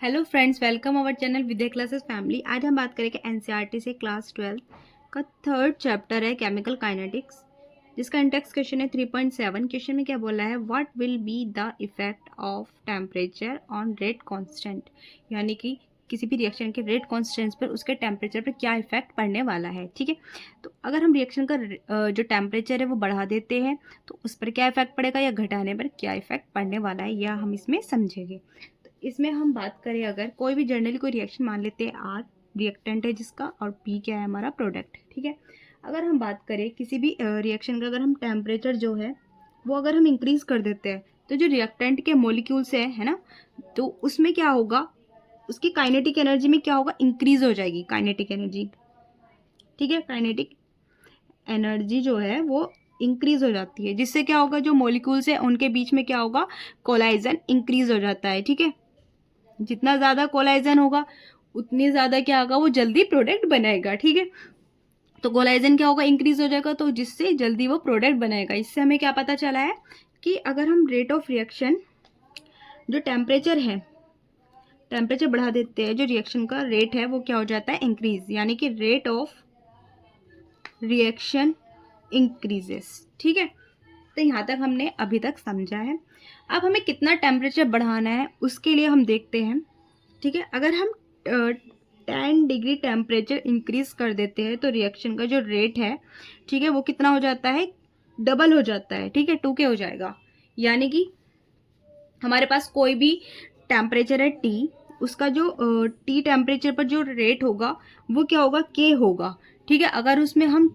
Hello friends, welcome our channel Vidya classes family. आज हम बात करेंगे एनसीईआरटी से क्लास 12 का थर्ड चैप्टर है केमिकल काइनेटिक्स, जिसका इंडेक्स क्वेश्चन है 3.7। क्वेश्चन में क्या बोला है, what will be the effect of temperature on rate constant, यानी कि किसी भी रिएक्शन के रेट कांस्टेंट पर उसके टेम्परेचर पर क्या इफेक्ट पड़ने वाला है। ठीक है, तो अगर हम रिएक्शन का जो टेम्परेचर है वो बढ़ा देते हैं तो उस पर क्या इफेक्ट पड़ेगा या घटाने पर क्या इफेक्ट पड़ने वाला है, यह हम इसमें समझेंगे। इसमें हम बात करें, अगर कोई भी जनरली कोई रिएक्शन मान लेते हैं, आर रिएक्टेंट है जिसका और पी क्या है, हमारा प्रोडक्ट। ठीक है, अगर हम बात करें किसी भी रिएक्शन का, अगर हम टेम्परेचर जो है वो अगर हम इंक्रीज कर देते हैं तो जो रिएक्टेंट के मोलिक्यूल्स है ना, तो उसमें क्या होगा, उसकी काइनेटिक एनर्जी में क्या होगा, इंक्रीज हो जाएगी काइनेटिक एनर्जी। ठीक है, काइनेटिक एनर्जी जो है वो इंक्रीज हो जाती है, जिससे क्या होगा, जो मोलिक्यूल्स है उनके बीच में क्या होगा, कोलाइजन इंक्रीज हो जाता है। ठीक है, जितना ज़्यादा कोलाइजन होगा उतनी ज़्यादा क्या होगा, वो जल्दी प्रोडक्ट बनाएगा। ठीक है, तो कोलाइजन क्या होगा, इंक्रीज हो जाएगा, तो जिससे जल्दी वो प्रोडक्ट बनाएगा। इससे हमें क्या पता चला है कि अगर हम रेट ऑफ रिएक्शन, जो टेम्परेचर है, टेम्परेचर बढ़ा देते हैं, जो रिएक्शन का रेट है वो क्या हो जाता है, इंक्रीज, यानी कि रेट ऑफ रिएक्शन इंक्रीजेस। ठीक है, तो यहाँ तक हमने अभी तक समझा है। अब हमें कितना टेम्परेचर बढ़ाना है उसके लिए हम देखते हैं। ठीक है, अगर हम 10 डिग्री टेम्परेचर इंक्रीज कर देते हैं तो रिएक्शन का जो रेट है, ठीक है, वो कितना हो जाता है, डबल हो जाता है। ठीक है, 2K हो जाएगा, यानी कि हमारे पास कोई भी टेम्परेचर है टी, उसका जो टी टेम्परेचर पर जो रेट होगा वो क्या होगा, के होगा। ठीक है, अगर उसमें हम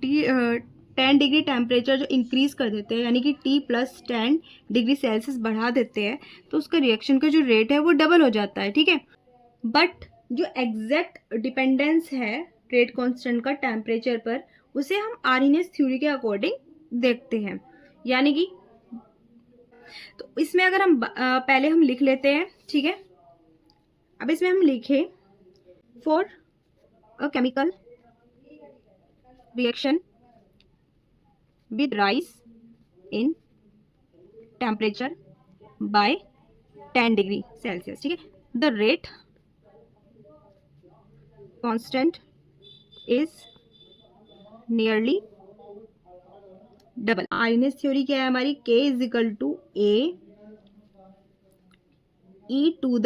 10 डिग्री टेम्परेचर जो इंक्रीज कर देते हैं, यानी कि T+10 डिग्री सेल्सियस बढ़ा देते हैं, तो उसका रिएक्शन का जो रेट है वो डबल हो जाता है। ठीक है, बट जो एग्जैक्ट डिपेंडेंस है रेट कांस्टेंट का टेम्परेचर पर, उसे हम आर्हीनियस थ्योरी के अकॉर्डिंग देखते हैं। यानी कि तो इसमें अगर हम पहले हम लिख लेते हैं। ठीक है, अब इसमें हम लिखे, for a chemical reaction with rise in temperature by 10 degree Celsius. ठीक है, the rate constant is nearly double. Arrhenius theory क्या है हमारी, K is equal to A e⁻⁻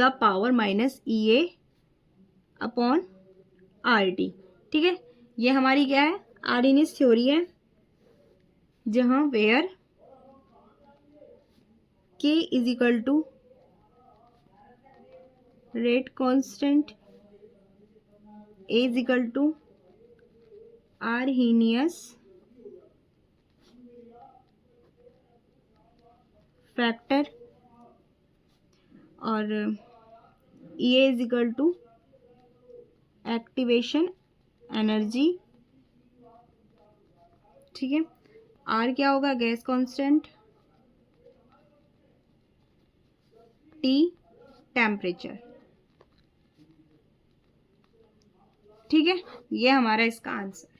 upon RT। ठीक है, ये हमारी क्या है, आर्हीनियस थ्योरी है, जहां where K is equal to rate constant, A is equal to Arrhenius factor और E is equal to activation energy. ठीक है, R क्या होगा, गैस कांस्टेंट, T टेम्परेचर। ठीक है, ये हमारा इसका आंसर।